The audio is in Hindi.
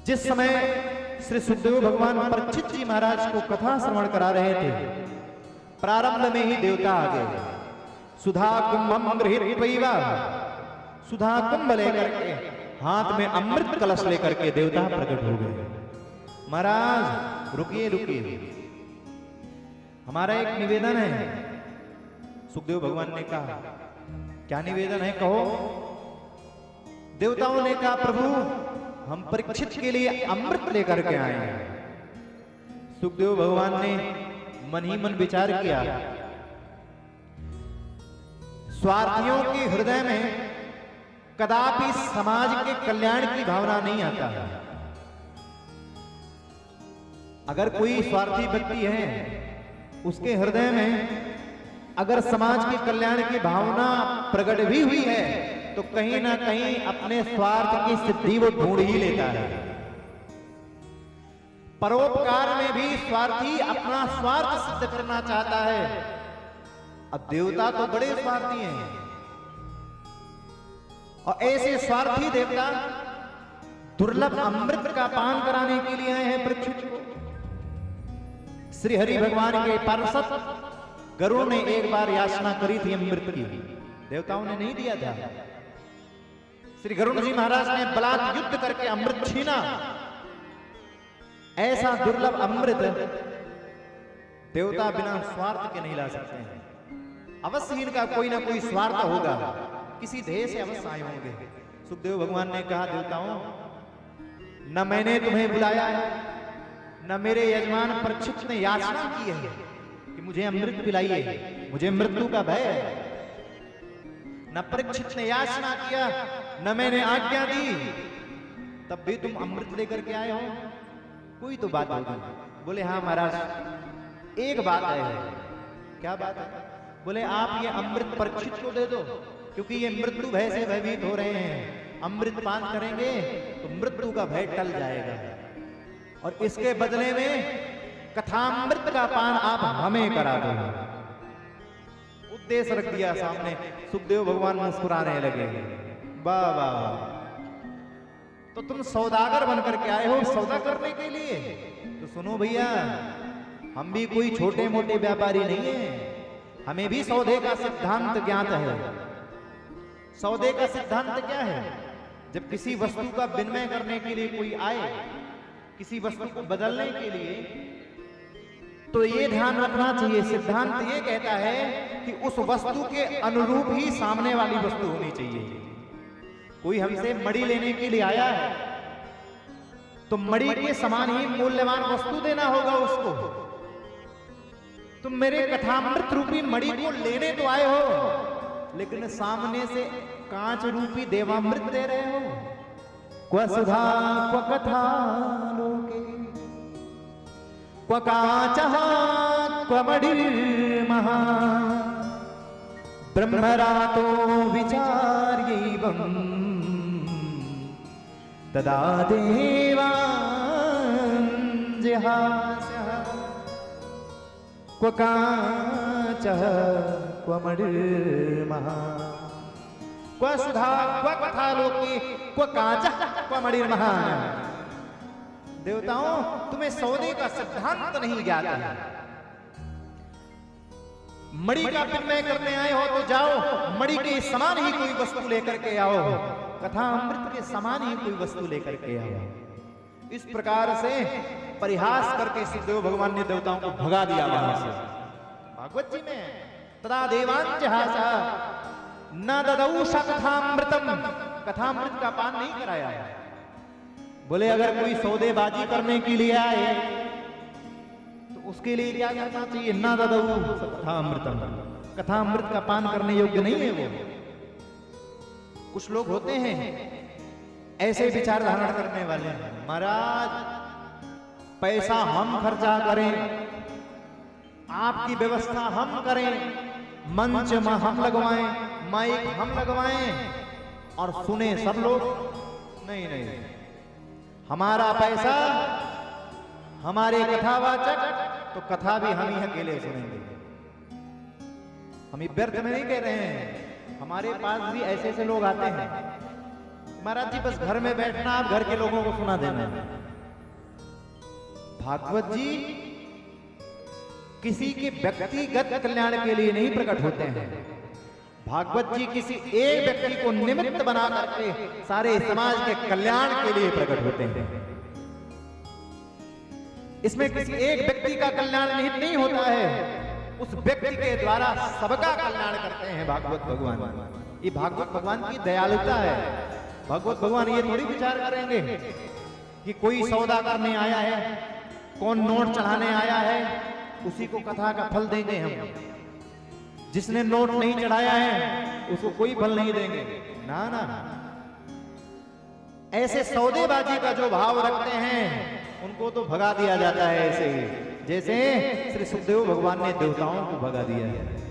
जिस समय श्री सुखदेव भगवान परीक्षित जी महाराज को कथा श्रवण करा रहे थे, प्रारंभ में ही देवता आ गए। सुधा कुंभम गृहीत्वैव, सुधा कुंभ लेकर के हाथ में अमृत कलश लेकर के देवता प्रकट हो गए। महाराज रुकिए रुकिए, हमारा एक निवेदन है। सुखदेव भगवान ने कहा, क्या निवेदन है कहो। देवताओं ने कहा, प्रभु हम परीक्षित के लिए अमृत लेकर के आए हैं। सुखदेव भगवान ने मन ही मन विचार किया, स्वार्थियों के हृदय में कदापि समाज के कल्याण की भावना नहीं आता है। अगर कोई स्वार्थी व्यक्ति है, उसके हृदय में अगर समाज के कल्याण की भावना प्रकट भी हुई है, तो कहीं ना कहीं अपने स्वार्थ की सिद्धि वो ढूंढ ही लेता है। परोपकार में भी स्वार्थी अपना स्वार्थ सिद्ध करना चाहता है। अब देवता तो बड़े स्वार्थी हैं, और ऐसे स्वार्थी देवता दुर्लभ अमृत का पान कराने के लिए आए हैं परीक्षित को। श्री हरि भगवान के पार्षद गरुड़ ने एक बार याचना करी थी अमृत की, देवताओं ने नहीं दिया था। श्री गरुड़ जी महाराज ने बलात् युद्ध करके अमृत छीना। ऐसा दुर्लभ अमृत देवता बिना स्वार्थ के नहीं ला सकते हैं। अवश्य इनका कोई ना कोई स्वार्थ होगा, किसी ध्येय से अवश्य आए होंगे। सुखदेव भगवान ने कहा, देवताओं न मैंने तुम्हें बुलाया है, न मेरे यजमान परीक्षित ने याचना की है कि मुझे अमृत पिलाइए, मुझे मृत्यु का भय है। न परीक्षित ने याचना किया, न मैंने आज्ञा दी, तब भी तुम अमृत लेकर के आए हो। कोई तो बात होगी। बोले हाँ महाराज, एक बात है। क्या बात है? बोले आप ये अमृत परीक्षित को दे दो, क्योंकि ये मृत्यु भय से भयभीत हो रहे हैं। अमृत पान करेंगे तो मृत्यु का भय टल जाएगा, और इसके बदले में कथामृत का पान आप हमें करा दो। उद्देश्य रख दिया सामने। सुखदेव भगवान मुस्कुराने लगे, वाह वाह, तो तुम सौदागर बनकर के आए हो सौदा करने के लिए? तो सुनो भैया, हम भी कोई छोटे मोटे व्यापारी नहीं है, हमें भी सौदे का सिद्धांत ज्ञात है। सौदे का सिद्धांत क्या है? जब किसी वस्तु का विनिमय करने के लिए कोई आए, किसी वस्तु को बदलने के लिए, तो ये ध्यान रखना चाहिए, सिद्धांत ये कहता है कि उस वस्तु के अनुरूप ही सामने वाली वस्तु होनी चाहिए। कोई हमसे मणि लेने के लिए आया है, तो मणि के समान ही मूल्यवान वस्तु देना होगा उसको। तुम मेरे कथामृत रूपी मणि को लेने तो आए हो, लेकिन सामने से कांच रूपी देवामृत दे रहे हो। क्व सुधा क्व कथा लोके क्व काचः क्व मणिर्महा ब्रह्मरातो विचार्यैवम् तदा देवान् जिहास्यः। क्व काचः क्व मणिर्महा, क्व सुधा क्व कथा लोके क्व काचः क्व मणिर्महा। देवताओं, तुम्हें सौदे का सिद्धांत नहीं ज्ञात है। मणि का विनिमय करने आए हो तो जाओ, मणि के समान ही कोई वस्तु लेकर के आओ, कथा अमृत के समान ही कोई वस्तु लेकर के आओ। इस प्रकार से परिहास करके सुखदेव भगवान ने देवताओं को भगा दिया वहां से। भागवत जी में तदा देवान् जहासा न ददौष कथामृतम, कथामृत का पान नहीं कराया है। बोले अगर कोई सौदेबाजी करने के लिए आए तो उसके लिए क्या करना चाहिए? ना ददौ कथामृतम, कथामृत का पान करने योग्य नहीं है वो। कुछ लोग होते हैं ऐसे विचार धारण करने वाले, महाराज पैसा हम खर्चा करें, आपकी व्यवस्था हम करें, मंच में हम लगवाएं, माइक हम लगवाएं और सुने सब लोग। नहीं नहीं, हमारा पैसा, हमारे कथावाचक, तो कथा भी हम ही अकेले सुनेंगे। हम ये व्यर्थ में नहीं कह रहे हैं, हमारे पास भी ऐसे ऐसे लोग आते हैं, महाराज जी बस घर में बैठना, आप घर के लोगों को सुना देना। भागवत जी किसी के व्यक्तिगत कल्याण के लिए नहीं प्रकट होते हैं। भागवत जी किसी एक व्यक्ति को निमित्त बना करके सारे समाज के कल्याण के लिए प्रकट होते हैं। इसमें किसी एक व्यक्ति का कल्याण निहित नहीं होता है, उस व्यक्ति के द्वारा सबका कल्याण करते हैं भागवत भगवान। ये भागवत भगवान की दयालुता है। भागवत भगवान ये थोड़ी विचार करेंगे कि कोई सौदा करने आया है, कौन नोट चढ़ाने आया है, उसी को कथा का फल देंगे हम। जिसने नोट नहीं चढ़ाया है उसको कोई फल नहीं देंगे। ना ना, ऐसे सौदेबाजी का जो भाव रखते हैं उनको तो भगा दिया जाता है, ऐसे ही जैसे श्री सुखदेव भगवान ने देवताओं को भगा दिया है।